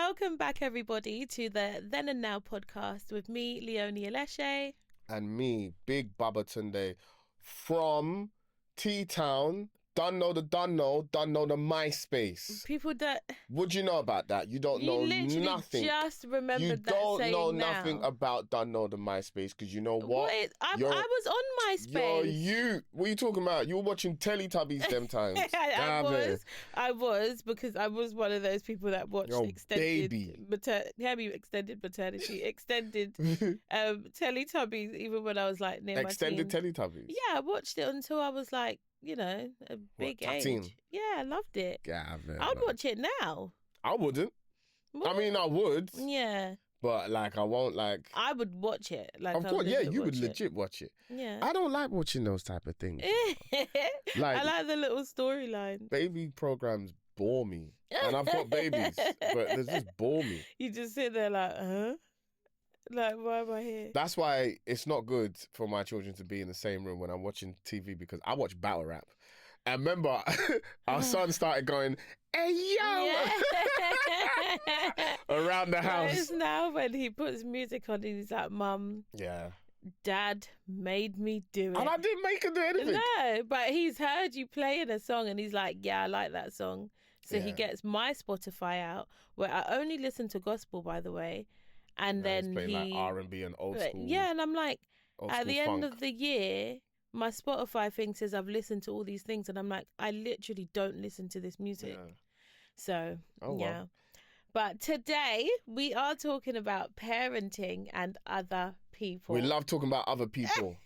Welcome back, everybody, to the Then and Now podcast with me, Leonie Aleshe. And me, Big Babatunde, from T-Town. Don't know the MySpace. People that... Would you know about that? You don't know nothing. You just remembered that saying. You don't know nothing about don't know the MySpace, because you know what? I was on MySpace. What are you talking about? You were watching Teletubbies them times. I was, because I was one of those people that watched extended maternity, extended Teletubbies, even when I was like near extended my teens. Teletubbies? Yeah, I watched it until I was like, you know, a big age. Yeah, I loved it. Yeah, I would watch it now. I wouldn't. What? I mean, I would. Yeah. But like, I won't like. I would watch it. Like, of course, yeah, you would legit watch it. Yeah. I don't like watching those type of things. Like, I like the little storyline. Baby programs bore me, and I've got babies, but they just bore me. You just sit there like, huh? Like, why am I here? That's why it's not good for my children to be in the same room when I'm watching TV, because I watch battle rap. And remember, our son started going, "Hey, yo!" Yeah. around the house. It's now when he puts music on and he's like, "Mum, yeah, Dad made me do it." And I didn't make him do anything. No, but he's heard you playing a song and he's like, "Yeah, I like that song." So he gets my Spotify out, where I only listen to gospel, by the way. And then he's playing like R&B and old school. Yeah, and I'm like, at the end of the year, my Spotify thing says I've listened to all these things, and I'm like, I literally don't listen to this music. Yeah. So, yeah. Well. But today, we are talking about parenting and other people. We love talking about other people.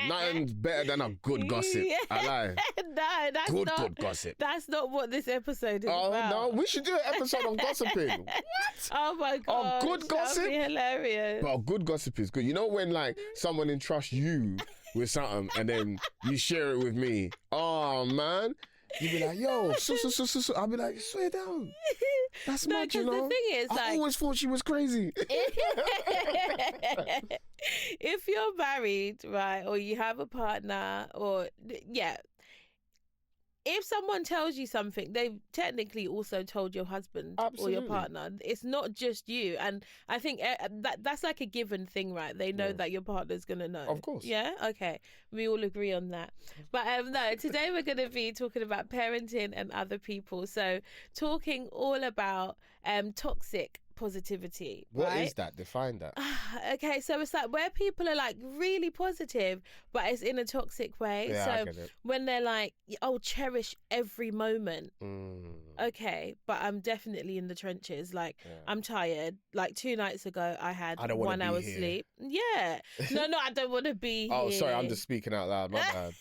Nothing's better than a good gossip. Yeah. I lie. No, that's not good gossip. That's not what this episode is about. Oh no, we should do an episode on gossiping. What? Oh my god! Oh, good gossip. That'd be hilarious. But good gossip is good. You know when like someone entrusts you with something and then you share it with me. Oh man. You'd be like, yo, so. I'll be like, swear down. That's mad, you know. The thing is, I always thought she was crazy. If you're married, right, or you have a partner, or if someone tells you something, they've technically also told your husband or your partner. It's not just you. And I think that's like a given thing, right? They know that your partner's going to know. Of course. Yeah? Okay. We all agree on that. But no, today we're going to be talking about parenting and other people. So talking all about toxic positivity. What is that? Define that. Okay, so it's like where people are like really positive, but it's in a toxic way. Yeah, so when they're like, "Oh, cherish every moment." Okay, but I'm definitely in the trenches. Like, I'm tired. Like 2 nights ago, I had 1 hour sleep. Yeah. No, I don't want to be here. Oh, sorry, I'm just speaking out loud. My bad.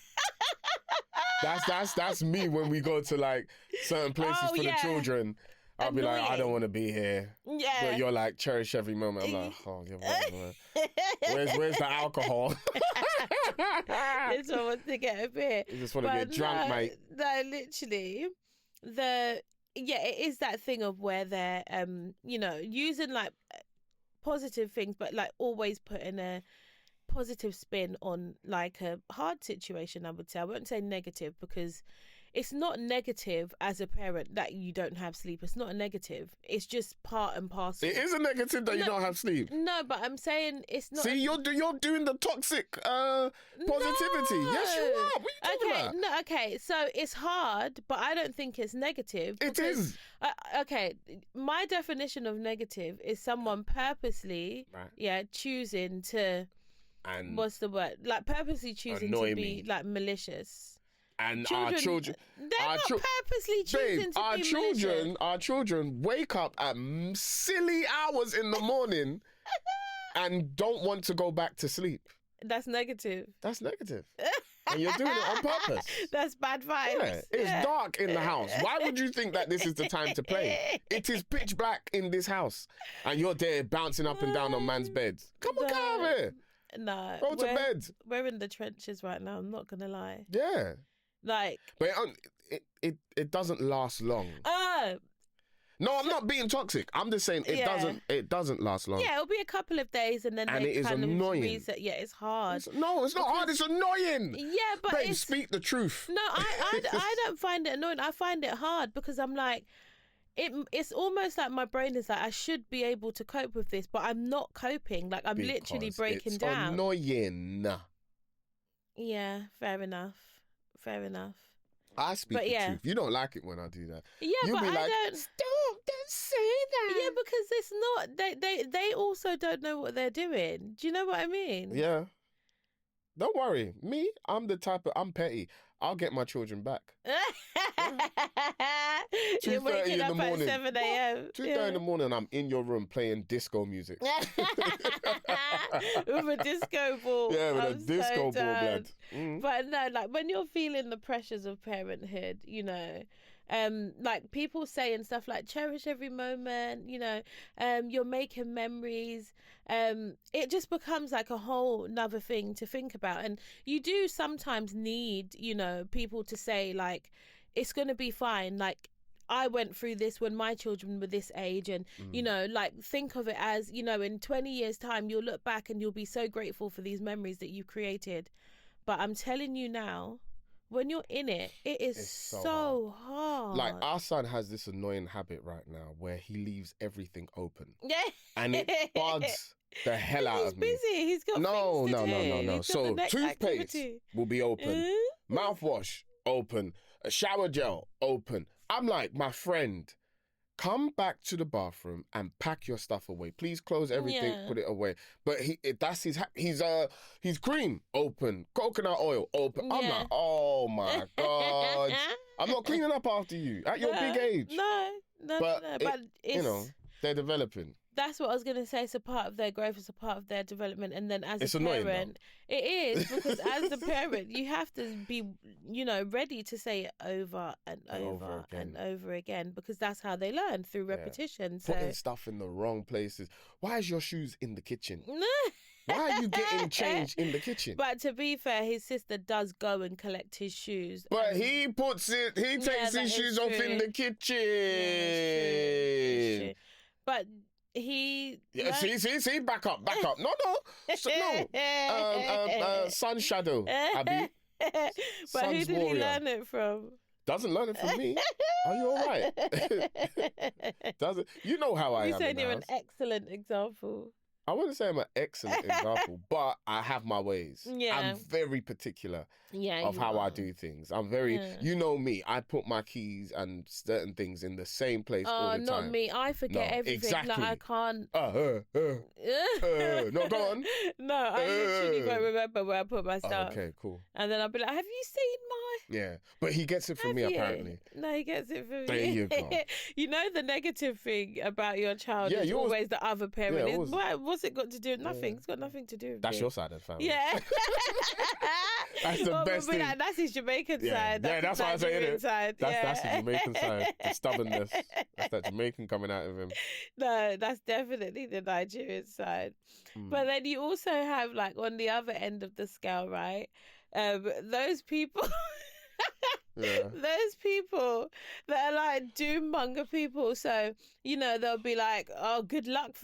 That's me when we go to like certain places for the children. I'll be like, I don't want to be here. Yeah. But you're like, cherish every moment. I'm like, oh, yeah, whatever. Where's the alcohol? This one wants to get a bit. You just want to get drunk, mate. No, literally. It is that thing of where they're, using like positive things, but like always putting a positive spin on like a hard situation. I would say, I won't say negative, because it's not negative as a parent that you don't have sleep. It's not a negative. It's just part and parcel. It is a negative that you don't have sleep. No, but I'm saying it's not. See, you're doing the toxic positivity. No. Yes, you are. What are you talking about? No, okay. So it's hard, but I don't think it's negative. It is. Okay, my definition of negative is someone purposely, choosing to. And what's the word? Like purposely choosing to be like malicious. And our children, they're not purposely choosing to be malicious. Our children wake up at silly hours in the morning and don't want to go back to sleep. That's negative. That's negative. And you're doing it on purpose. That's bad vibes. Yeah, it's dark in the house. Why would you think that this is the time to play? It is pitch black in this house. And you're there bouncing up and down on man's bed. Come on, come here. No. Go to bed. We're in the trenches right now, I'm not going to lie. Yeah. Like. But it doesn't last long. No, I'm not being toxic. I'm just saying it doesn't last long. Yeah, it'll be a couple of days and then it is annoying. Reset. Yeah, it's hard. It's not hard. It's annoying. Yeah, but babe, speak the truth. No, I don't find it annoying. I find it hard because I'm like, it's almost like my brain is like, I should be able to cope with this, but I'm not coping. Like, I'm literally Because breaking it's down. annoying. Yeah, fair enough. Fair enough. I speak But the yeah. truth. You don't like it when I do that. Yeah, You'll but be I like, don't. stop, don't say that. Yeah, because it's not. They also don't know what they're doing. Do you know what I mean? Yeah. Don't worry. Me, I'm petty. I'll get my children back. You're 2:30 waking in the up morning. at 7 a.m. 2:30 in the morning, I'm in your room playing disco music. With a disco ball. Yeah, with a I'm disco so ball, done. blood. Mm. But no, like when you're feeling the pressures of parenthood, like people say and stuff like cherish every moment, you're making memories. It just becomes like a whole nother thing to think about. And you do sometimes need, people to say like, it's going to be fine. Like, I went through this when my children were this age, and like think of it as, in 20 years time, you'll look back and you'll be so grateful for these memories that you created. But I'm telling you now, when you're in it, it's so hard. Like, our son has this annoying habit right now where he leaves everything open. Yeah. And it bugs the hell out of me. He's busy. He's got things to do. No. He's got So the next toothpaste activity. will be open. Mouthwash, open. A shower gel, open. I'm like, my friend, come back to the bathroom and pack your stuff away. Please close everything, put it away. But he's cream, open. Coconut oil, open. I'm like, oh my God. I'm not cleaning up after you at your big age. No. But it's, they're developing. That's what I was going to say. It's a part of their growth. It's a part of their development. And then as it's a annoying, parent, though. it is, because as a parent, you have to be, ready to say it over and over and over again, because that's how they learn, through repetition. So putting stuff in the wrong places. Why is your shoes in the kitchen? Why are you getting changed in the kitchen? But to be fair, his sister does go and collect his shoes. But he takes his shoes off in the kitchen. It's true. But he... See, back up. No. Sun Shadow, Abby. But Sun's who did warrior. he learn it from? Doesn't learn it from me. Are you all right? Doesn't. You know how I am. You said you're an an excellent example. I wouldn't say I'm an excellent example, but I have my ways. Yeah. I'm very particular of how I do things. I'm very, you know me, I put my keys and certain things in the same place all the time. Not me. I forget everything. Exactly. Like, I can't. No, go on. No, I literally won't remember where I put my stuff. Okay, cool. And then I'll be like, have you seen my... Yeah, but he gets it from me, apparently. No, he gets it from me. There you go. You know the negative thing about your child is always the other parent. What's it got to do with nothing? It's got nothing to do with That's me. your side of the family. Yeah. That's the best thing. Like, that's his Jamaican side. That's what I'm saying. Side. That's the Jamaican side. The stubbornness. That's that Jamaican coming out of him. No, that's definitely the Nigerian side. But then you also have, like, on the other end of the scale, right? Those people... Those people that are like doom-monger people. So, they'll be like, oh, good luck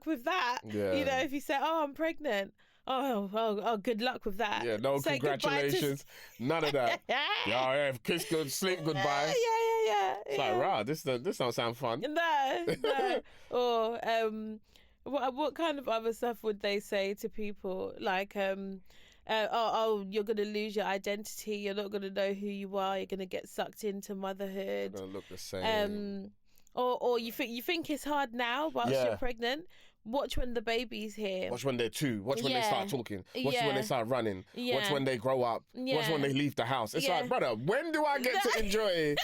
with that. Yeah. If you say, oh, I'm pregnant. Oh, good luck with that. Yeah, no, say congratulations. None of that. Yeah, kiss good, sleep goodbye. Yeah. It's like, rah, this don't sound fun. No. Or what kind of other stuff would they say to people? Like, you're going to lose your identity. You're not going to know who you are. You're going to get sucked into motherhood. You're going to look the same. Or you think it's hard now whilst you're pregnant. Watch when the baby's here. Watch when they're 2. Watch when they start talking. Watch when they start running. Watch when they grow up. Watch when they leave the house. It's like, brother, when do I get to enjoy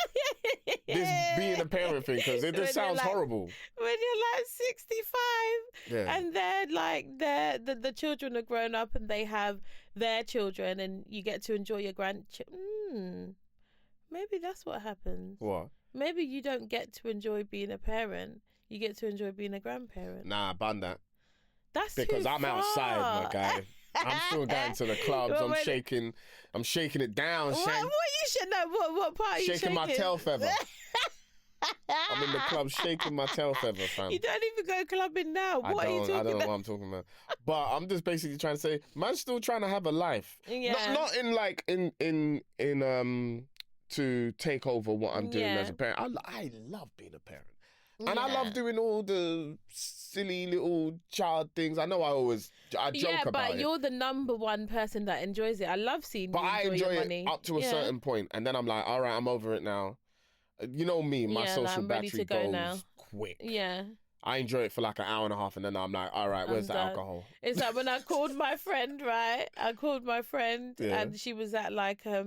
this being a parent thing? Because it just sounds horrible. When you're like 65 and they're like, the children are grown up and they have their children and you get to enjoy your grandchildren. Maybe that's what happens. What? Maybe you don't get to enjoy being a parent. You get to enjoy being a grandparent. Nah, ban that. That's because too I'm far. outside, my guy. I'm still going to the clubs. I'm shaking it down. What you should know? What part are you shaking? Shaking my tail feather. I'm in the club shaking my tail feather, fam. You don't even go clubbing now. What are you talking about? I don't know what I'm talking about. But I'm just basically trying to say, man's still trying to have a life. Yeah. Not in like in to take over what I'm doing Yeah. as a parent. I love being a parent. And I Yeah. love doing all the silly little child things. I know I joke Yeah, about but it. you're the number one person that enjoys it. I love seeing But you I enjoy your enjoy it money. up to a Yeah. certain point, and then I'm like, all right, I'm over it now. You know me, my Yeah, like, social I'm ready battery to go goes now. quick. Yeah, I enjoy it for like an hour and a half, and then I'm like, all right, where's I'm the done. alcohol? It's like when I called my friend, right? I called my friend Yeah. and she was at like a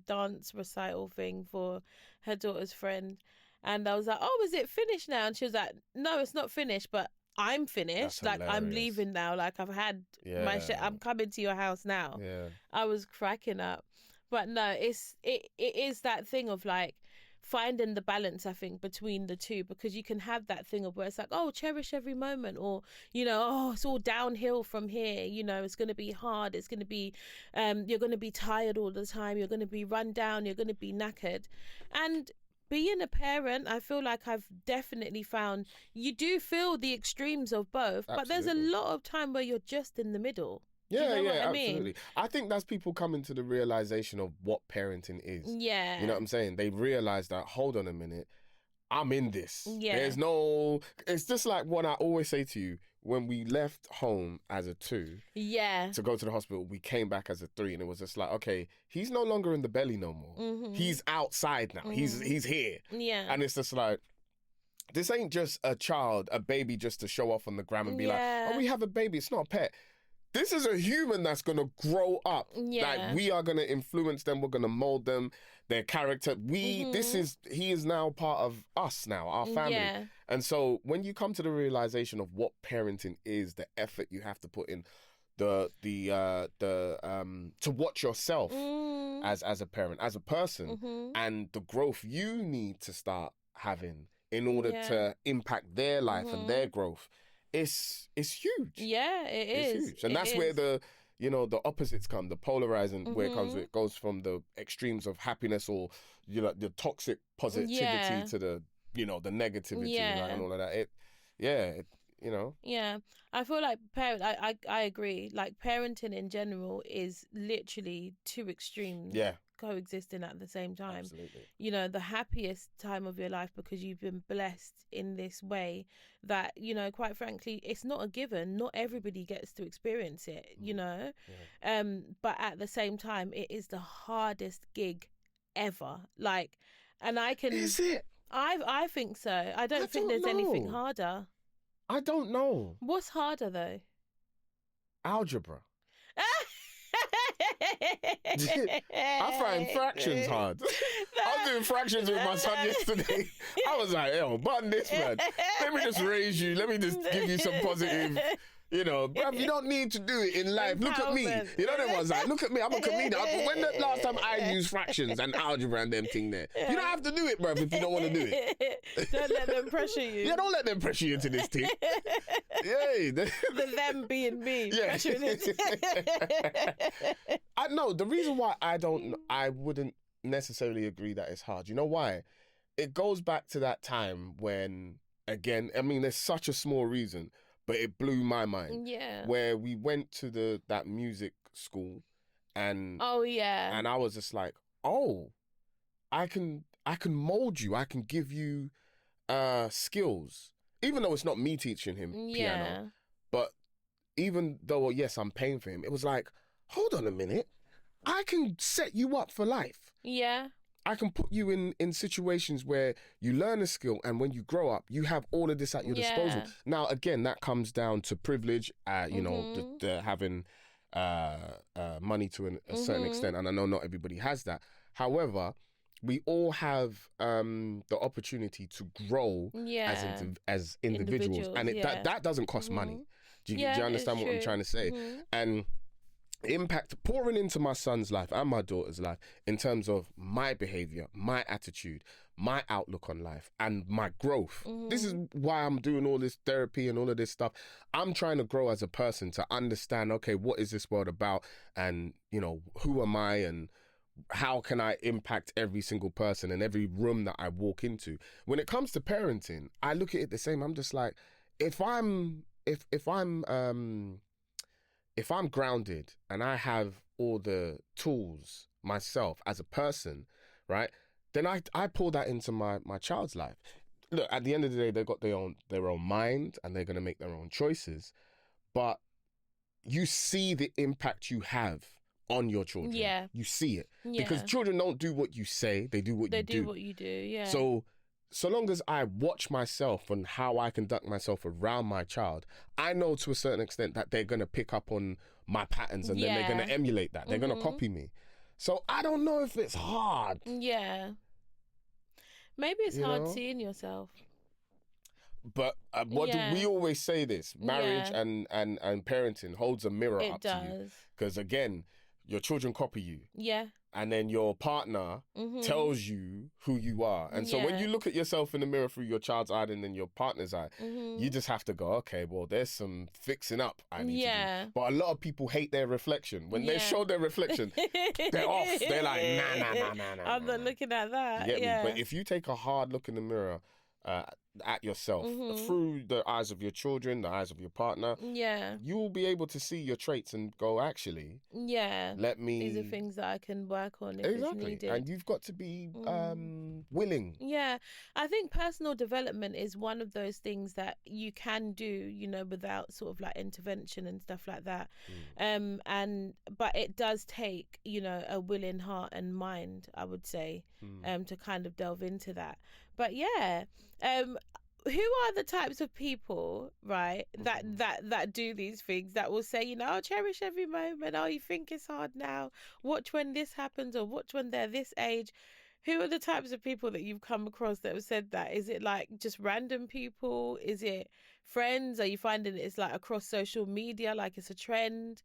dance recital thing for her daughter's friend. And I was like, "Oh, is it finished now?" And she was like, "No, it's not finished, but I'm finished. That's Like I'm hilarious. leaving now. Like I've had my Yeah. shit. I'm coming to your house now." Yeah. I was cracking up. But no, it is that thing of like finding the balance, I think, between the two, because you can have that thing of where it's like, oh, cherish every moment, or oh, it's all downhill from here. It's going to be hard. It's going to be you're going to be tired all the time. You're going to be run down. You're going to be knackered. And being a parent, I feel like I've definitely found you do feel the extremes of both, but there's a Absolutely. lot of time where you're just in the middle. Do Yeah, you know yeah, what I absolutely. mean? I think that's people coming to the realization of what parenting is. Yeah. You know what I'm saying? They realize that, hold on a minute, I'm in this. Yeah. It's just like what I always say to you. When we left home as a 2 Yeah. to go to the hospital, we came back as a 3, and it was just like, okay, he's no longer in the belly no more. Mm-hmm. He's outside now. He's here. Yeah. And it's just like, this ain't just a baby just to show off on the gram and be like, oh, we have a baby. It's not a pet. This is a human that's going to grow up. Yeah. Like, we are going to influence them. We're going to mold them, their character. He is now part of us now, our family. Yeah. And so when you come to the realization of what parenting is, the effort you have to put in, to watch yourself as a parent, as a person, and the growth you need to start having in order to impact their life and their growth, it's huge. Yeah, it It's is. huge. And that's where the opposites come, the polarizing, where it comes, it goes from the extremes of happiness or, the toxic positivity to the, the negativity and all of that. Yeah, I feel like I agree. Like parenting in general is literally two extremes. Yeah. Coexisting at the same time. Absolutely. The happiest time of your life because you've been blessed in this way that, quite frankly, it's not a given. Not everybody gets to experience it, Yeah. but at the same time, it is the hardest gig ever. Like, and I can... Is it? I think so. I don't think there's anything harder. I don't know. What's harder though? Algebra. I find fractions hard. I was doing fractions with my son yesterday. I was like, yo, button this, man. Let me just raise you. Let me just give you some positive, bruv, you don't need to do it in life. Look at me. You know them ones like, look at me, I'm a comedian. When the last time I used fractions and algebra and them thing there? You don't have to do it, bruv, if you don't want to do it. Don't let them pressure you. Yeah, don't let them pressure you into this thing. Yay. The them being me. Yeah. Pressuring it. I know the reason why I wouldn't necessarily agree that it's hard. You know why? It goes back to that time when, again, I mean, there's such a small reason, but it blew my mind. Yeah. Where we went to that music school, and oh yeah, and I was just like, oh, I can mold you. I can give you skills, even though it's not me teaching him piano. But even though, yes, I'm paying for him, it was like, hold on a minute, I can set you up for life. Yeah. I can put you in situations where you learn a skill, and when you grow up, you have all of this at your disposal. Now, again, that comes down to privilege, the having money to a certain extent, and I know not everybody has that. However, we all have the opportunity to grow as individuals, and that doesn't cost money. Do you understand what I'm trying to say? And impact pouring into my son's life and my daughter's life in terms of my behavior, my attitude, my outlook on life, and my growth. This is why I'm doing all this therapy and all of this stuff. I'm trying to grow as a person to understand, okay, what is this world about, and who am I, and how can I impact every single person and every room that I walk into. When it comes to parenting, I look at it the same. I'm just like, if I'm grounded and I have all the tools myself as a person, right? Then I pull that into my child's life. Look, at the end of the day, they've got their own mind, and they're going to make their own choices. But you see the impact you have on your children. Yeah. You see it. Yeah. Because children don't do what you say, they do what you do. They do what you do, yeah. So long as I watch myself and how I conduct myself around my child, I know to a certain extent that they're going to pick up on my patterns, and then they're going to emulate that. They're going to copy me. So I don't know if it's hard. Yeah. Maybe it's hard seeing yourself. But what do we always say this? Marriage and parenting holds a mirror up to you. Because again, your children copy you. Yeah. And then your partner tells you who you are. And so when you look at yourself in the mirror through your child's eye and then your partner's eye, you just have to go, okay, well, there's some fixing up I need to do. But a lot of people hate their reflection. When they show their reflection, they're off. They're like, nah. I'm not looking at that. You get me? But if you take a hard look in the mirror at yourself through the eyes of your children, the eyes of your partner, you will be able to see your traits and go, actually, let me. These are things that I can work on if it's needed. And you've got to be willing. Yeah, I think personal development is one of those things that you can do, you know, without sort of like intervention and stuff like that. But it does take, you know, a willing heart and mind, I would say, to kind of delve into that. But who are the types of people, right, that do these things, that will say, you know, I'll cherish every moment. Oh, you think it's hard now? Watch when this happens, or watch when they're this age. Who are the types of people that you've come across that have said that? Is it like just random people? Is it friends? Are you finding it's like across social media, like it's a trend?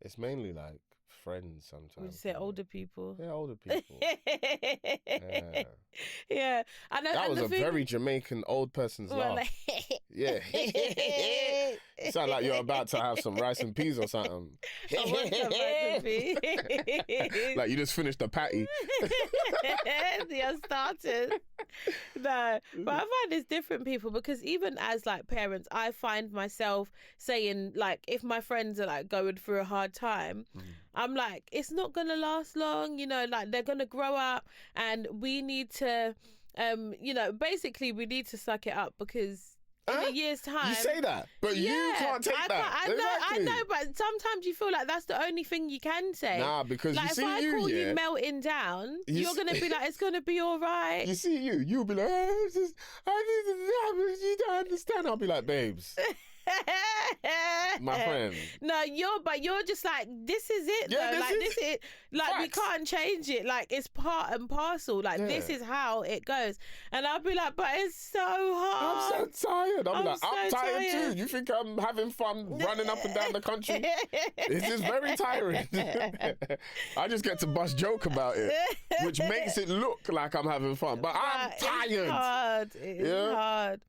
It's mainly like friends sometimes. Would you say older people? Yeah, older people. Yeah. I know. That was a very Jamaican old person's laugh. Yeah. You sound like you're about to have some rice and peas or something. What's some rice and peas? Like you just finished a patty. The starters. No, but I find it's different people, because even as like parents, I find myself saying, like, if my friends are like going through a hard time, I'm like, it's not gonna last long, you know, like they're gonna grow up, and we need to you know, basically we need to suck it up, because in a year's time. You say that, but you can't take that. I know, but sometimes you feel like that's the only thing you can say. Nah, because like, you see if I call you melting down, you're going to be like, it's going to be all right. You see you'll be like, I you don't understand. I'll be like, babes. My friend. No, you're just like, this is it. Yeah, though. This is like facts. we can't change it. Like, it's part and parcel. Like, this is how it goes. And I'll be like, but it's so hard. I'm so tired. I'm so tired too. You think I'm having fun running up and down the country? It's just very tiring. I just get to bust joke about it, which makes it look like I'm having fun. But I'm tired. It's hard. It's hard.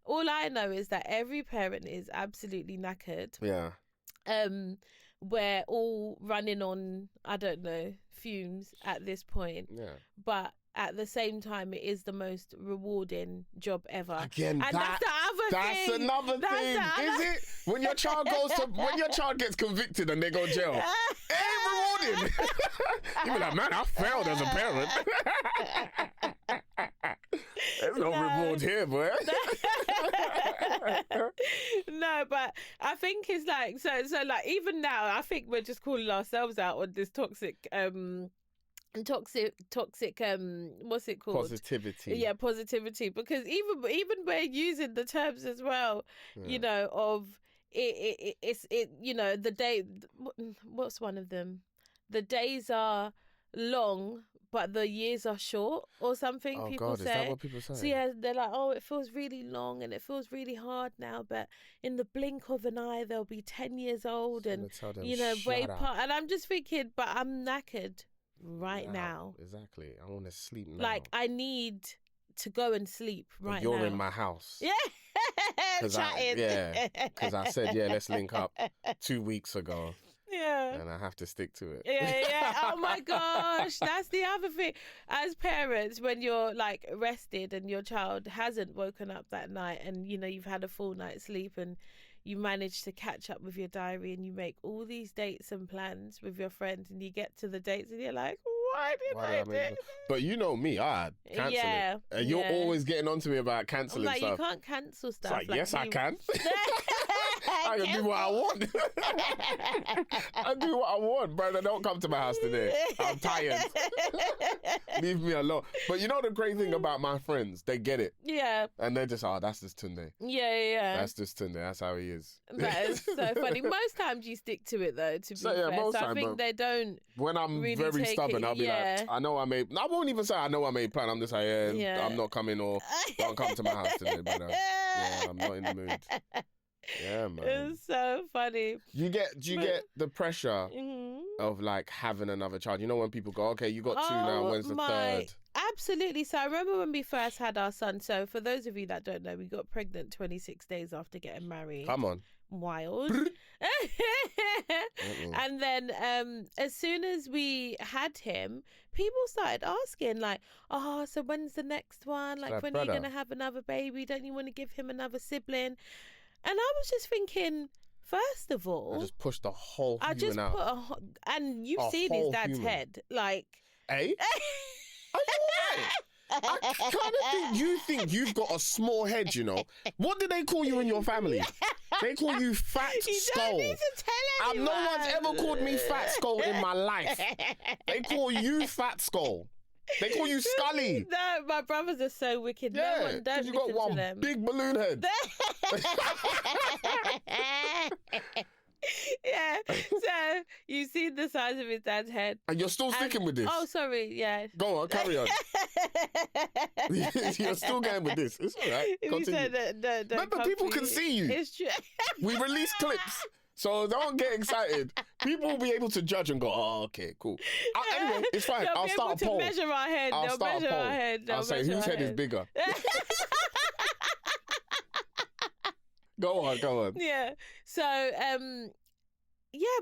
All I know is that every parent is absolutely knackered. Yeah. We're all running on, I don't know, fumes at this point. Yeah. But at the same time, it is the most rewarding job ever. Again, and that's the other thing. That's another thing. Is it? When your child when your child gets convicted and they go to jail, it ain't rewarding. You be like, man, I failed as a parent. There's no reward here, boy. No, but I think it's like, so like, even now, I think we're just calling ourselves out on this toxic what's it called, positivity, because even we're using the terms as well, you know, of it's you know, the day, what's one of them, the days are long but the years are short, or something. Oh, people God, say. is that what people say? So yeah, they're like, oh, it feels really long and it feels really hard now, but in the blink of an eye they'll be 10 years old, and you know, way part. And I'm just thinking, but I'm knackered right now. Exactly. I want to sleep now. Like, I need to go and sleep right now. You're in my house. Yeah. Chatting. Because I said, let's link up 2 weeks ago. Yeah. And I have to stick to it. Yeah. Oh my gosh. That's the other thing. As parents, when you're like rested and your child hasn't woken up that night, and you know, you've had a full night's sleep, and you manage to catch up with your diary, and you make all these dates and plans with your friends, and you get to the dates and you're like, Why did I do that? But you know me, I cancel Yeah, it. And you're yeah. always getting on to me about I'm cancelling like, you stuff. can't cancel It's stuff. like, yes, I you- can. I can do what I want. I do what I want, brother. Don't come to my house today. I'm tired. Leave me alone. But you know the great thing about my friends? They get it. Yeah, And they're just, that's just Tunde. yeah. That's just Tunde. That's how he is. That is so funny. Most times you stick to it though, to be fair. most So I time, think but they don't. when I'm really very take stubborn, it, I'll be yeah. like, I won't even say I know I made plan. I'm just like, Yeah. I'm not coming, or don't come to my house today, brother. Yeah, I'm not in the mood. Yeah, man. It's so funny. Do you get the pressure Mhm. of like having another child? You know when people go, okay, you got two now, when's the third? Absolutely. So I remember when we first had our son. So for those of you that don't know, we got pregnant 26 days after getting married. Come on. Wild. And then as soon as we had him, people started asking like, so when's the next one? Like, when are you going to have another baby? Don't you want to give him another sibling? And I was just thinking, first of all, I just pushed the whole human I just out. put and you've seen his dad's head. Like, Are you alright? I kind of think you've got a small head, you know. What do they call you in your family? They call you Fat Skull. Don't need to tell anyone. No one's ever called me Fat Skull in my life. They call you Fat Skull. They call you Scully. No, my brothers are so wicked. Yeah, no one, don't you listen got one to them. big balloon head. Yeah, so you see the size of his dad's head. And you're still sticking with this. Oh, sorry, yeah. Go on, carry on. You're still going with this. It's all right. You Continue. said that, Remember, people can see you. It's true. We release clips. So don't get excited. People will be able to judge and go, okay, cool. Anyway, it's fine. They'll I'll be start a able poll. to measure our head. I'll They'll start a measure poll. our head. I'll say, whose head is bigger? Go on. Yeah. So,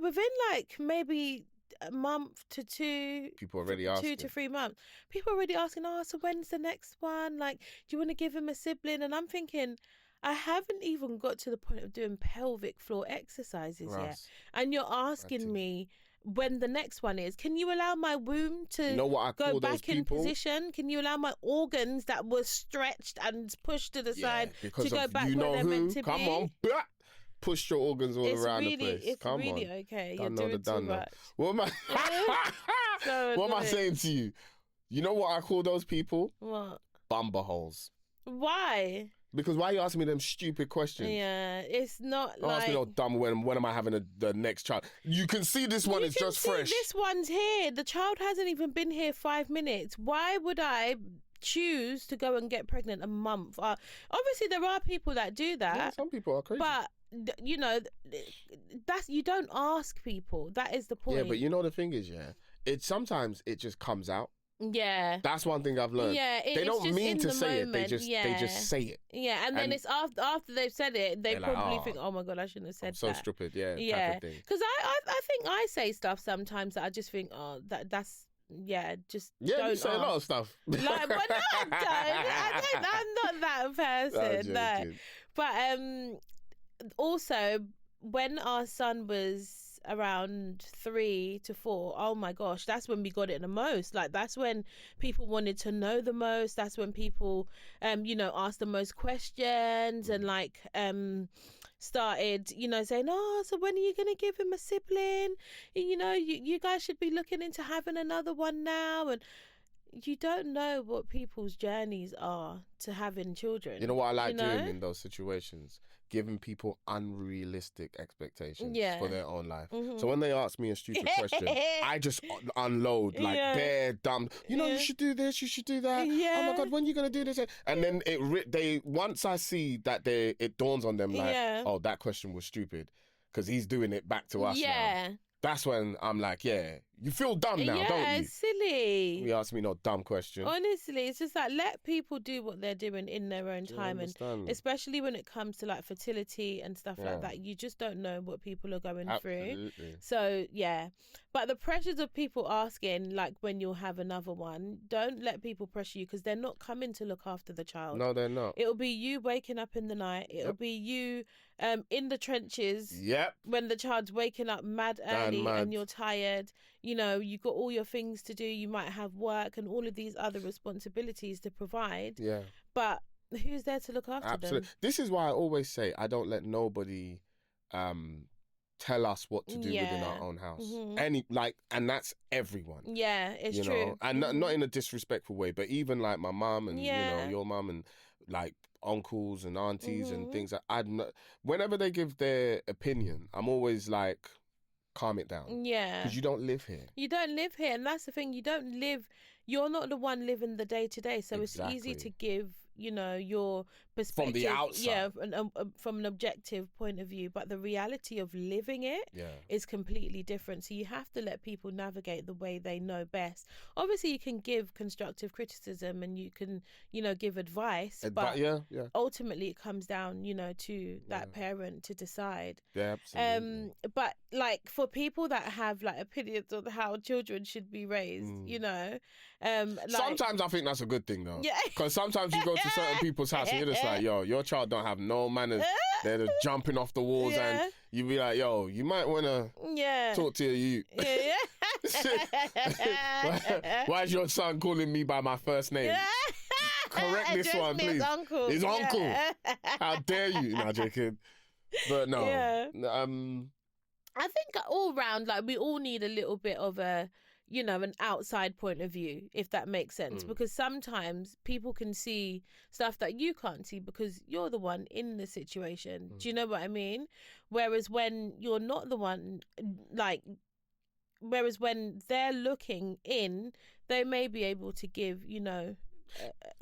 within like maybe a month to two, People already asking. 2 to 3 months, people are already asking, so when's the next one? Like, do you want to give him a sibling? And I'm thinking, I haven't even got to the point of doing pelvic floor exercises yet. And you're asking me when the next one is. Can you allow my womb to go back in position? Can you allow my organs that were stretched and pushed to the side to go back where they're meant to be? Come on, push your organs all around the place. It's really okay. You're doing too much. What am what am I saying to you? You know what I call those people? What? Bumper holes. Why? Because why are you asking me them stupid questions? Yeah, it's not Don't ask me no dumb when am I having the next child? You can see this one is just fresh. This one's here. The child hasn't even been here 5 minutes. Why would I choose to go and get pregnant a month? Obviously, there are people that do that. Yeah, some people are crazy. But you know, you don't ask people. That is the point. Yeah, but you know the thing is, sometimes it just comes out. Yeah, that's one thing I've learned. Yeah, they don't mean to say it. They just say it. Yeah, and then it's after they've said it, they probably think, oh my god, I shouldn't have said that. So stupid. Yeah. Because I think I say stuff sometimes that I just think, that's. Yeah, just don't you say a lot of stuff. Like, but no, I don't. I'm not that person. No. But also when our son was around 3 to 4, oh my gosh, that's when we got it the most. Like, that's when people wanted to know the most. That's when people asked the most questions and like started saying, so when are you gonna give him a sibling? You guys should be looking into having another one now. And you don't know what people's journeys are to having children. You know what I like doing in those situations? Giving people unrealistic expectations for their own life. Mm-hmm. So when they ask me a stupid question, I just unload like bare dumb. You should do this, you should do that. Yeah. Oh my god, when are you gonna do this? And then once I see that it dawns on them like, oh, that question was stupid because he's doing it back to us now. That's when I'm like, you feel dumb now, don't you? Yeah, silly. You ask me no dumb question. Honestly, it's just like, let people do what they're doing in their own time. And especially when it comes to like fertility and stuff like that, you just don't know what people are going through. So, yeah. But the pressures of people asking, like, when you'll have another one, don't let people pressure you because they're not coming to look after the child. No, they're not. It'll be you waking up in the night. It'll be you in the trenches when the child's waking up mad early and you're tired. you know, you got all your things to do, you might have work and all of these other responsibilities to provide, Yeah. but who's there to look after Absolutely. them? This is why I always say I don't let nobody tell us what to do within our own house. And that's everyone. Yeah, it's you true. know, and not in a disrespectful way, but even like my mum and you know your mum and like uncles and aunties and things that whenever they give their opinion, I'm always like, calm it down. Yeah. Because you don't live here. You don't live here, and that's the thing. You're not the one living the day to day, so Exactly. it's easy to give, you know, your perspective From the outside. Yeah, from an objective point of view, but the reality of living it is completely different. So you have to let people navigate the way they know best. Obviously, you can give constructive criticism and you can, you know, give advice, but ultimately it comes down, you know, to that parent to decide. Yeah, absolutely. But like for people that have like opinions on how children should be raised, you know, like, sometimes I think that's a good thing though. Yeah. Because sometimes you go to certain people's house and you're just like, yo, your child don't have no manners. They're just jumping off the walls and you be like, yo, you might want to talk to your youth. Why is your son calling me by my first name? Correct this just one, please. Uncle. His uncle. How dare you? No, joking. But no. I think all round, like, we all need a little bit of a, you know, an outside point of view, if that makes sense. Because sometimes people can see stuff that you can't see because you're the one in the situation. Do you know what I mean? Whereas when you're not the one, like, whereas when they're looking in, they may be able to give, you know,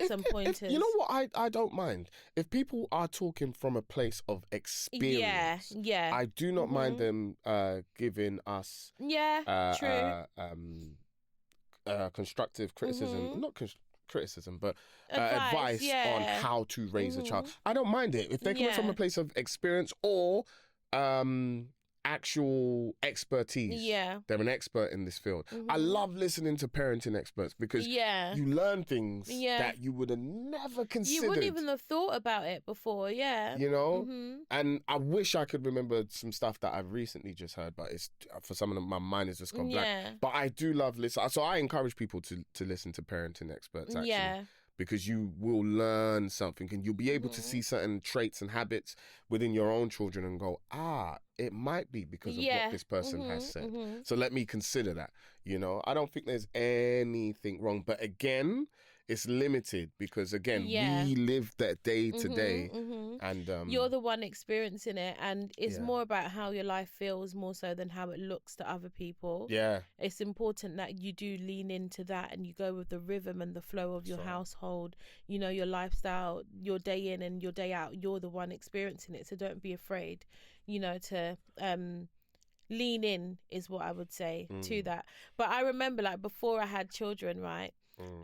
some pointers. You know what I don't mind? If people are talking from a place of experience, I do not mind them giving us true. constructive criticism, not criticism, but advice on how to raise a child. I don't mind it if they're coming from a place of experience or actual expertise. They're an expert in this field. I love listening to parenting experts because you learn things that you would have never considered. You wouldn't even have thought about it before, you know? And I wish I could remember some stuff that I've recently just heard, but it's for some of them, my mind has just gone blank. But I do love listening. So I encourage people to listen to parenting experts, actually. Because you will learn something and you'll be able to see certain traits and habits within your own children and go, it might be because of what this person has said. So let me consider that. You know, I don't think there's anything wrong. But again, it's limited because, again, we live that day to day. And you're the one experiencing it. And it's more about how your life feels more so than how it looks to other people. It's important that you do lean into that and you go with the rhythm and the flow of your household, you know, your lifestyle, your day in and your day out. You're the one experiencing it. So don't be afraid, you know, to lean in is what I would say to that. But I remember, like, before I had children, right?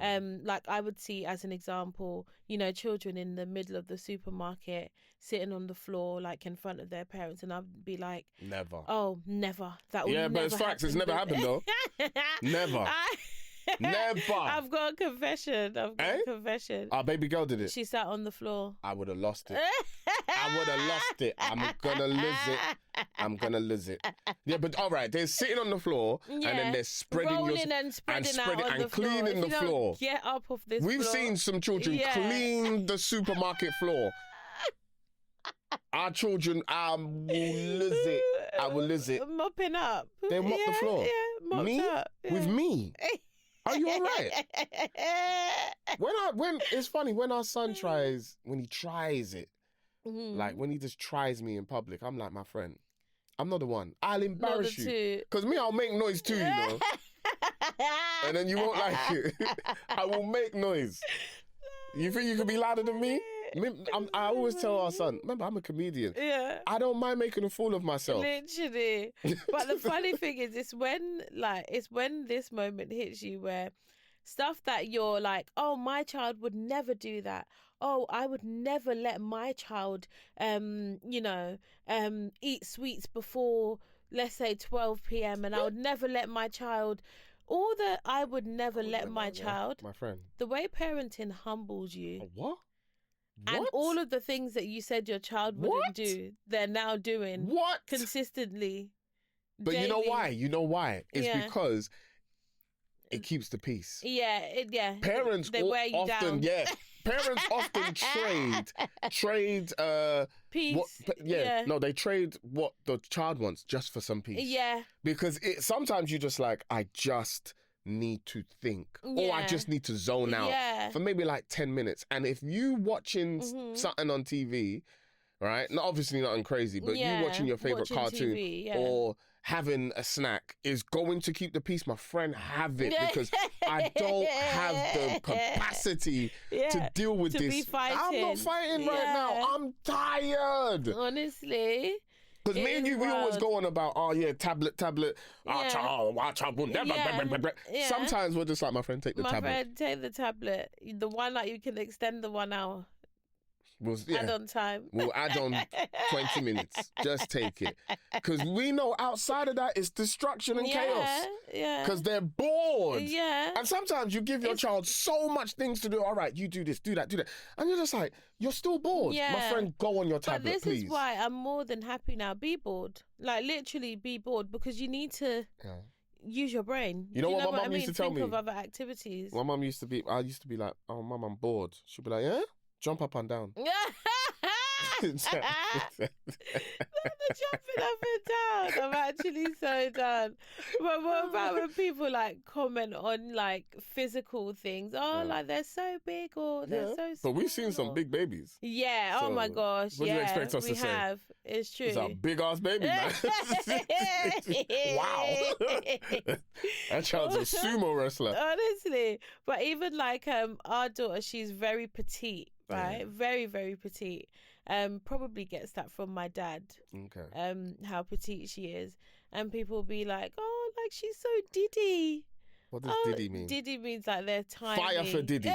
Like, I would see, as an example, you know, children in the middle of the supermarket sitting on the floor, like, in front of their parents, and I'd be like, never. Oh, never. That would never but it's facts. It's never happened though. Never. Never. I've got a confession. Our baby girl did it. She sat on the floor. I would have lost it. I would have lost it. I'm gonna lose it. Yeah, but all right, they're sitting on the floor and then they're spreading rolling and spreading out on the floor. Cleaning the floor. Get up off this We've floor. seen some children clean the supermarket floor. Our children, I will lose it. Mopping up. They mop the floor. Yeah, mopped me? up. Yeah. With me? Are you all right? When it's funny when our son tries it, like when he just tries me in public, I'm like, my friend, I'm not the one. I'll embarrass you because me, I'll make noise too, you know. And then you won't like it. I will make noise. You think you can be louder than me? I always tell our son, remember, I'm a comedian. Yeah. I don't mind making a fool of myself. Literally. But the funny thing is, it's when this moment hits you where stuff that you're like, oh, my child would never do that. Oh, I would never let my child, eat sweets before, let's say, 12 p.m. And I would never let my child... All that I would never let my child... My friend. The way parenting humbles you... What? And all of the things that you said your child wouldn't do, they're now doing. What? Consistently. But you know daily. why? You know why? It's Yeah. because it keeps the peace. Yeah. Parents they wear you often, down. parents often trade Peace. no, they trade what the child wants just for some peace. Yeah. Because sometimes you just like, I just need to think, or I Yeah. just need to zone out Yeah. for maybe like 10 minutes. And if you watching something on TV, right? Not obviously nothing crazy, but you watching your favorite cartoon TV, yeah. or having a snack is going to keep the peace. My friend, have it, because I don't have the capacity to deal with to this. be fighting. I'm not fighting right now. I'm tired. Honestly. Because me and you, we always go on about, tablet. Sometimes we're just like, my friend, take the tablet. My friend, take the tablet. The one that you can extend the 1 hour. Add on time. We'll add on 20 minutes. Just take it. Because we know outside of that, it's destruction and chaos. Yeah. Because they're bored. Yeah. And sometimes you give your child so much things to do. All right, you do this, do that. And you're just like, you're still bored. Yeah. My friend, go on your tablet, But this please. is why I'm more than happy now. Be bored. Like, literally be bored, because you need to use your brain. You know what my mum used to tell me? Think of other activities. My mum used to be like, oh, mum, I'm bored. She'd be like, yeah? Jump up and down. The jumping up and down. I'm actually so done. But what about when people like comment on like physical things? Oh, like they're so big or they're so small. But we've seen some big babies. Yeah. Oh my gosh. What do you expect us to say? We have. It's true. It's a big ass baby, man. Wow. That child's a sumo wrestler. Honestly. But even like our daughter, she's very petite. Right, very, very petite. Probably gets that from my dad. Okay. How petite she is, and people will be like, "Oh, like she's so diddy." What does diddy mean? Diddy means like they're tiny. Fire for diddy.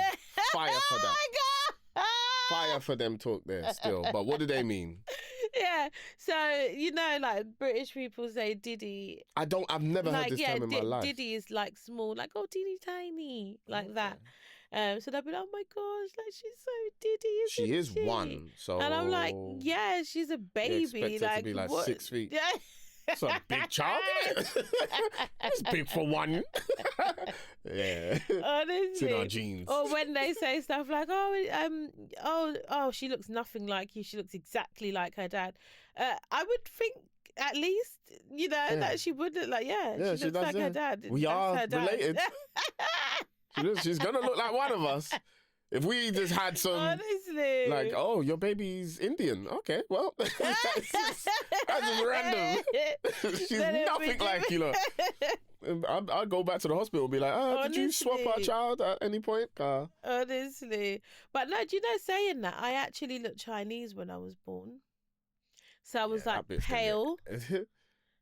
Fire for that. Oh my god! Fire for them talk there still. But what do they mean? Yeah. So like British people say diddy. I've never heard this term in my life. Diddy is like small, like teeny tiny, like that. So they'll be like, oh my gosh, like she's so diddy, isn't she? Is one, so. And I'm like, yeah, she's a baby. You expect her to be like what? 6 feet. It's a big child, isn't it? It's big for one. Yeah. Honestly. It's in our genes. Or when they say stuff like, she looks nothing like you. She looks exactly like her dad. I would think at least, that she would look like, she looks like her dad. We are related. She's going to look like one of us. If we just had some, honestly, like, oh, your baby's Indian. Okay, well, that's just random. She's nothing like you. I'll go back to the hospital and be like, did you swap our child at any point? Honestly. But no, do you know, saying that, I actually looked Chinese when I was born. So I was like pale.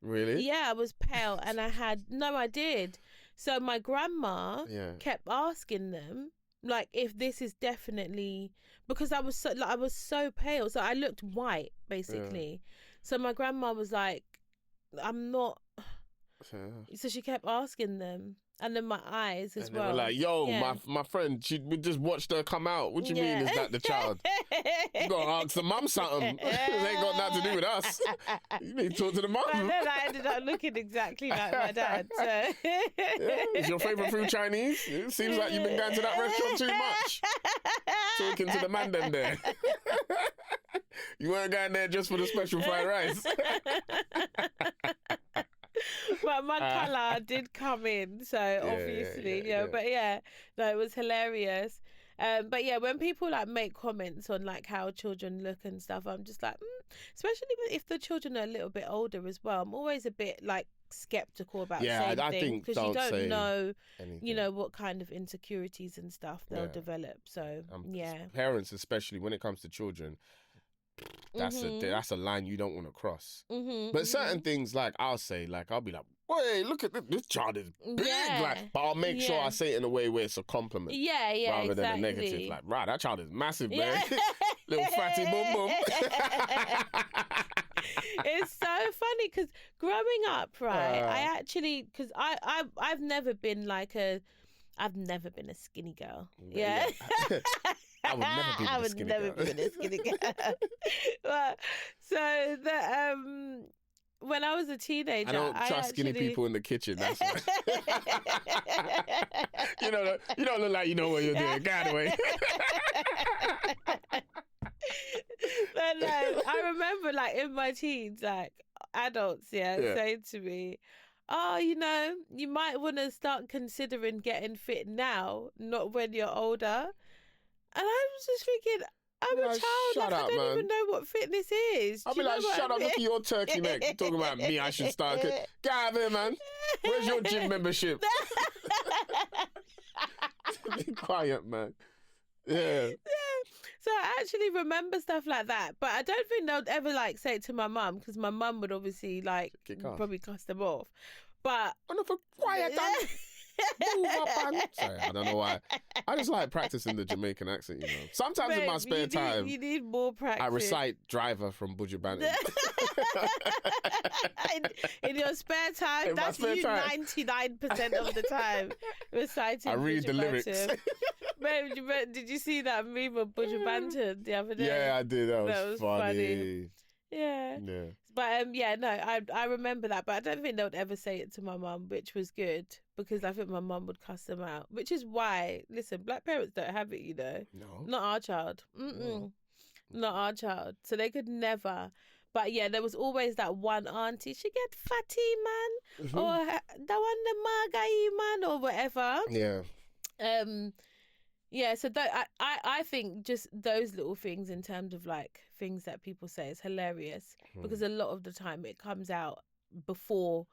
Really? Yeah, I was pale and I did. So my grandma kept asking them, like, if this is definitely, because I was so pale, so I looked white basically. So my grandma was like, I'm not. So she kept asking them, and then my eyes as well. They were like, yo, my friend, we just watched her come out. What do you mean? Is that the child? You gotta ask the mum something. It ain't got nothing to do with us. You need to talk to the mum. And then I ended up looking exactly like my dad. So. Is your favourite food Chinese? It seems like you've been going to that restaurant too much. Talking to the man them there. You weren't going there just for the special fried rice. But my colour did come in, so obviously, but no, it was hilarious. But yeah, when people like make comments on like how children look and stuff, I'm just like, especially if the children are a little bit older as well. I'm always a bit like skeptical about saying things because you don't know, anything. What kind of insecurities and stuff they'll develop. So parents, especially when it comes to children. That's a line you don't want to cross. But certain things, like I'll be like, "Wait, look at this child is big!" Like, but I'll make sure I say it in a way where it's a compliment, rather than a negative. Like, right, that child is massive, man. Little fatty boom boom. It's so funny because growing up, right, I actually, because I've never been like I've never been a skinny girl. Yeah. I would never be with a skinny girl. But, so when I was a teenager, I don't trust skinny people in the kitchen. That's why. you don't look like you know what you're doing. Get out of the way. But like, I remember like in my teens, like adults, saying to me, "Oh, you might want to start considering getting fit now, not when you're older." And I was just thinking, I'm a like, child. shut Like, up, I don't man. even know what fitness is. I'll be like, shut up, look at your turkey neck. You're talking about me, I should start. Get out of here, man. Where's your gym membership? Be quiet, man. Yeah. So I actually remember stuff like that, but I don't think they'll ever like say it to my mum, because my mum would obviously like probably cuss them off. But enough of quiet, move up, man. Sorry, I don't know why. I just like practicing the Jamaican accent, Sometimes in my spare time, you need more practice. I recite Driver from Babatunde. in your spare time, in that's spare you time. 99% of the time reciting. I read the lyrics. Babe, did you see that meme of Buju Banton the other day? Yeah, I did. That was funny. Yeah. But I remember that, but I don't think they would ever say it to my mum, which was good, because I think my mum would cuss them out. Which is why, listen, black parents don't have it, No. Not our child. No. Not our child. So they could never. But yeah, there was always that one auntie. She get fatty, man, or the one the magai man, or whatever. Yeah. Yeah, so I think just those little things in terms of like things that people say is hilarious, because a lot of the time it comes out before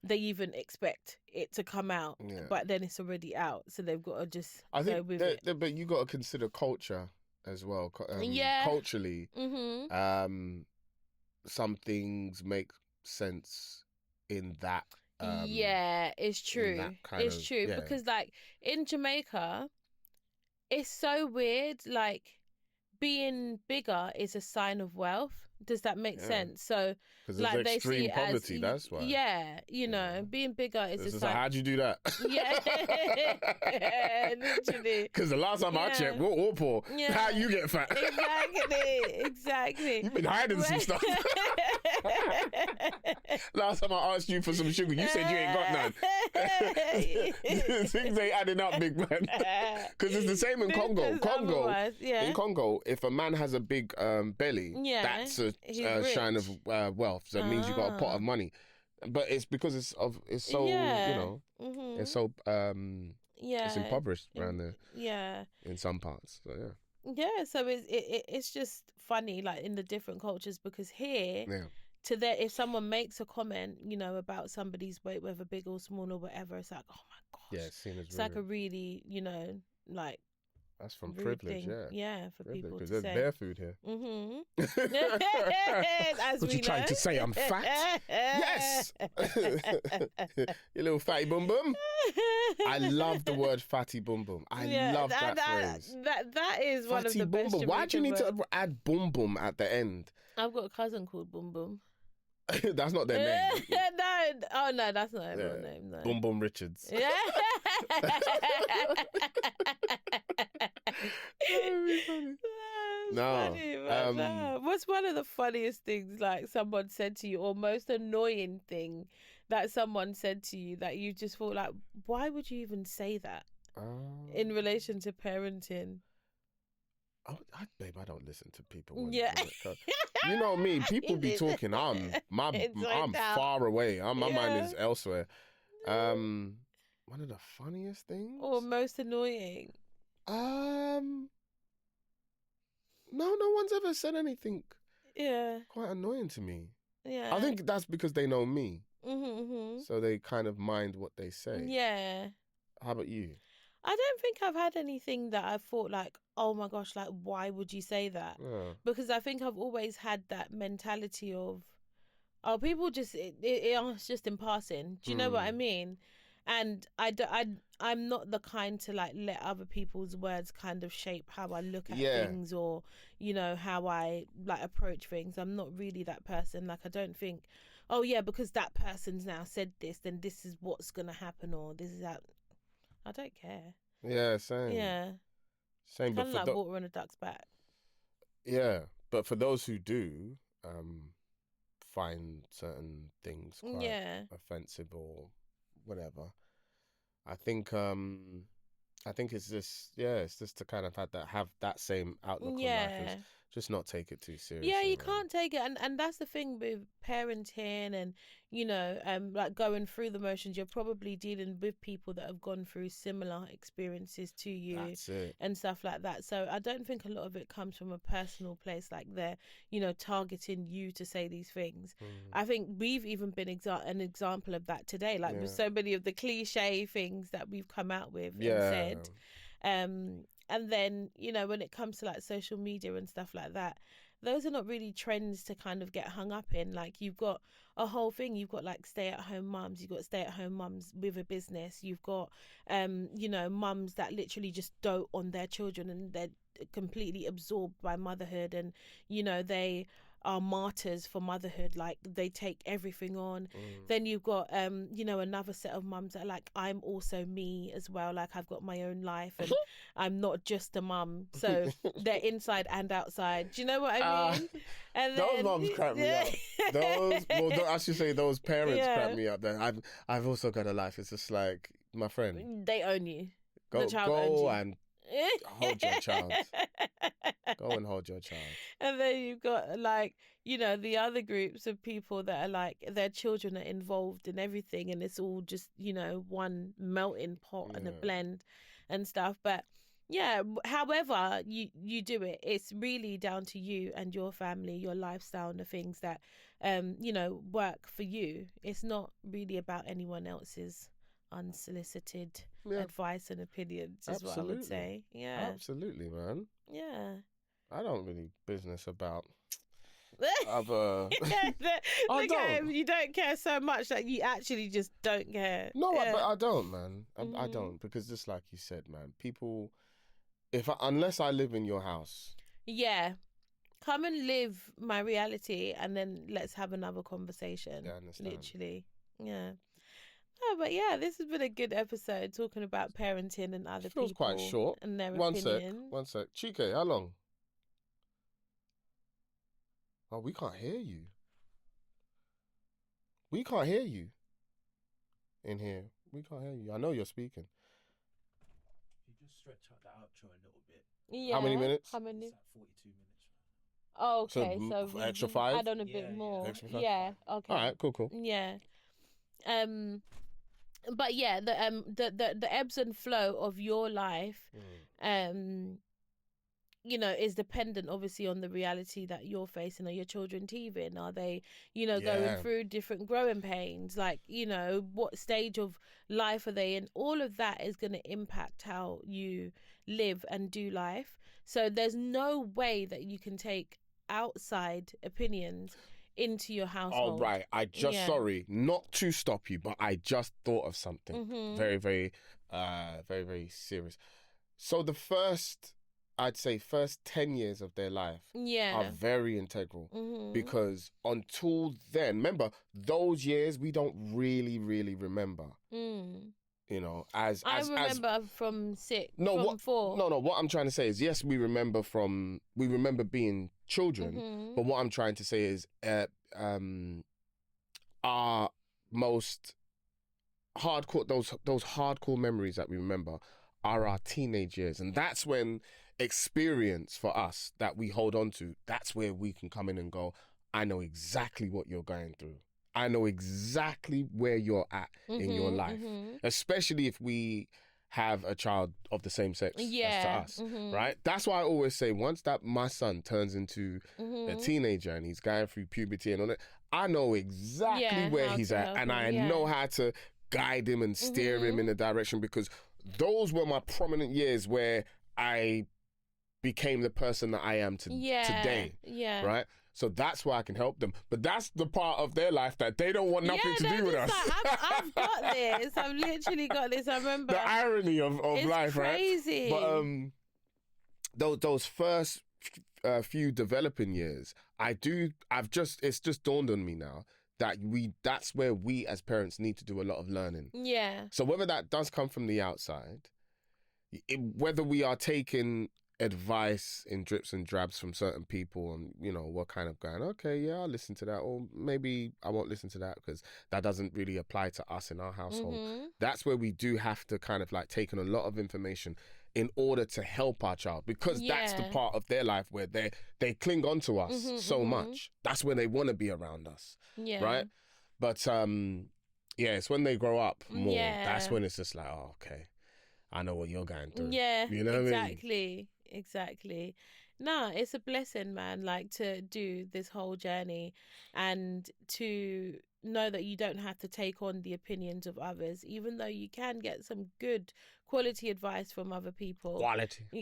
they even expect it to come out, but then it's already out, so they've got to just go with it. But you got to consider culture as well. Culturally, some things make sense in that. It's true. It's true because like in Jamaica, it's so weird. Like, being bigger is a sign of wealth. Does that make sense? So, like, they extreme poverty. That's why. Yeah, being bigger is a sign. How'd you do that? Yeah, literally. Because the last time I checked, we're all poor. Yeah. How you get fat? Exactly. You've been hiding some stuff. Last time I asked you for some sugar, you said you ain't got none. Things ain't adding up, big man. Because it's the same in Congo. In Congo, if a man has a big belly, that's a sign of wealth. So that means you got a pot of money. But it's because it's so it's so it's impoverished around there. Yeah. In some parts. So yeah, so it's just funny, like, in the different cultures, because here, if someone makes a comment, about somebody's weight, whether big or small or whatever, it's like, oh my gosh, it's like a really, like, that's from privilege, for people to there's say. bear food here. As what you trying to say? I'm fat? Yes. You little fatty boom boom. I love the word fatty boom boom. I love that phrase. That is fatty one of the boom best. Boom. Why do you need to add boom boom at the end? I've got a cousin called Boom Boom. That's not their name. No, that's not their name. No. Boom Boom Richards. Yeah. No. What's one of the funniest things, like, someone said to you, or most annoying thing that someone said to you that you just thought, like, why would you even say that in relation to parenting? Babe, I don't listen to people. You know me, people be talking. I'm far away. My mind is elsewhere. One of the funniest things, or most annoying. No one's ever said anything. Yeah, quite annoying to me. Yeah, I think that's because they know me, mm-hmm. so they kind of mind what they say. Yeah. How about you? I don't think I've had anything that I've thought like, oh my gosh, like, why would you say that? Yeah. Because I think I've always had that mentality of, oh, people just, it's just in passing. Do you know what I mean? And I'm not the kind to, like, let other people's words kind of shape how I look at things, or, how I, like, approach things. I'm not really that person. Like, I don't think, oh yeah, because that person's now said this, then this is what's going to happen, or this is that. I don't care. Yeah, same. Yeah. Same, kind of like water on a duck's back. Yeah, but for those who do, find certain things quite Yeah. offensive or whatever. I think it's just to kind of have that same outlook on life, is Yeah. just not take it too Yeah, seriously, you man. can't take it, and that's the thing with parenting, and like going through the motions. You're probably dealing with people that have gone through similar experiences to you, That's it. and stuff like that. So I don't think a lot of it comes from a personal place, like they're targeting you to say these things. Mm. I think we've even been an example of that today, like with Yeah. so many of the cliche things that we've come out with and Yeah. said. And then when it comes to like social media and stuff like that, those are not really trends to kind of get hung up in. Like, you've got a whole thing. You've got like stay-at-home mums. You've got stay-at-home mums with a business. You've got mums that literally just dote on their children, and they're completely absorbed by motherhood, and they are martyrs for motherhood. Like, they take everything on. Then you've got another set of mums that are like, I'm also me as well. Like, I've got my own life, and I'm not just a mum. So they're inside and outside. Do you know what I mean? And those then, mums crack me up. I should say those parents crack me up. Then I've also got a life. It's just like, my friend, they own you. go The child owns you. and hold your child. Go and hold your child. And then you've got like, the other groups of people that are like, their children are involved in everything, and it's all just, one melting pot and a blend and stuff. But yeah, however you do it, it's really down to you and your family, your lifestyle, and the things that work for you. It's not really about anyone else's unsolicited advice and opinions, is what I would say. Yeah. Absolutely, man. Yeah. I don't really business about other. Look at him. You don't care so much that you actually just don't care. No, but I don't, man. I don't, because just like you said, man, people. Unless I live in your house. Yeah. Come and live my reality, and then let's have another conversation. Yeah, I understand. Literally. Yeah. Oh, but yeah, this has been a good episode talking about parenting and other people. Feels quite short. And their One opinions. sec. Chike, how long? Oh, we can't hear you. We can't hear you. In here. We can't hear you. I know you're speaking. You just stretch out the outro a little bit. Yeah. How many minutes? It's like 42 minutes. Oh, okay. So we extra 5? add on a bit more. Extra 5? Yeah. Okay. All right. Cool. Yeah. But yeah, the ebbs and flow of your life, is dependent obviously on the reality that you're facing. Are your children teething? Are they, going through different growing pains? Like, what stage of life are they in? All of that is going to impact how you live and do life. So there's no way that you can take outside opinions into your household. Oh, right. Sorry, not to stop you, but I just thought of something very, very, very, very serious. So I'd say first 10 years of their life are very integral, because until then, remember, those years we don't really, really remember. I remember from 6, from 4. No, what I'm trying to say is, yes, we remember being children, but what I'm trying to say is our most hardcore, those hardcore memories that we remember are our teenage years, and that's when experience for us that we hold on to, that's where we can come in and go, I know exactly what you're going through. I know exactly where you're at in your life, especially if we have a child of the same sex as to us, right? That's why I always say, once that my son turns into a teenager and he's going through puberty and all that, I know exactly where he's at, and I know how to guide him and steer him in the direction, because those were my prominent years where I became the person that I am today, right? So that's why I can help them. But that's the part of their life that they don't want nothing to do with us. Like, I've got this. I've literally got this. I remember. The irony of life, crazy. Right? But those first few developing years, it's just dawned on me now that that's where we as parents need to do a lot of learning. Yeah. So whether that does come from the outside, whether we are taking advice in drips and drabs from certain people, and you know, we're kind of going, okay, yeah, I'll listen to that, or maybe I won't listen to that because that doesn't really apply to us in our household. That's where we do have to kind of like take in a lot of information in order to help our child, because that's the part of their life where they cling on to us so much. That's when they want to be around us, right? But yeah, it's when they grow up more. That's when it's just like, oh, okay, I know what you're going through. Yeah, you know exactly. Exactly. No, it's a blessing, man, like to do this whole journey and to know that you don't have to take on the opinions of others, even though you can get some good quality advice from other people.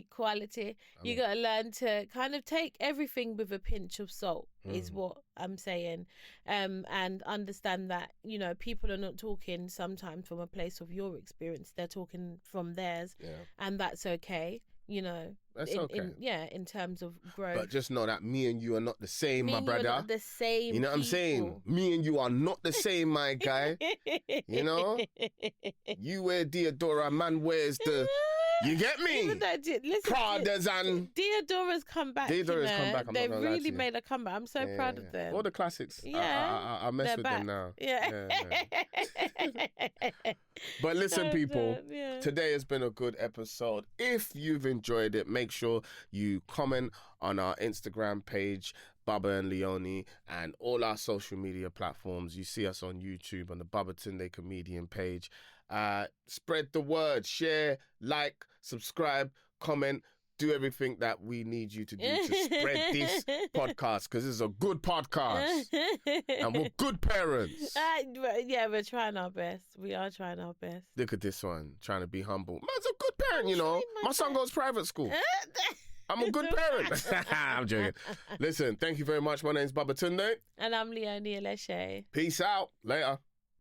Quality. You got to learn to kind of take everything with a pinch of salt, is what I'm saying. And understand that, you know, people are not talking sometimes from a place of your experience. They're talking from theirs. Yeah. And that's okay. You know, that's okay. In terms of growth. But just know that me and you are not the same, my brother. Not the same. You know what I'm saying? Me and you are not the same, my guy. You know? You wear Diodora, man wears the... You get me? Even though, listen, Pradas and... Diodora's come back. Diodora's come back. They really made a comeback. I'm so proud of them. All the classics. Yeah. I mess with back. them now. Yeah. But listen, people, today has been a good episode. If you've enjoyed it, make sure you comment on our Instagram page, Baba and Leonie, and all our social media platforms. You see us on YouTube on the Babatunde comedian page. Spread the word, share, like, subscribe, comment, do everything that we need you to do to spread this podcast, because it's a good podcast and we're good parents. Yeah, we're trying our best. We are trying our best. Look at this one, trying to be humble. Man's a good parent, you know. My son goes private school. I'm a good parent. I'm joking. Listen, thank you very much. My name's Babatunde. And I'm Leonie Aleshe. Peace out. Later.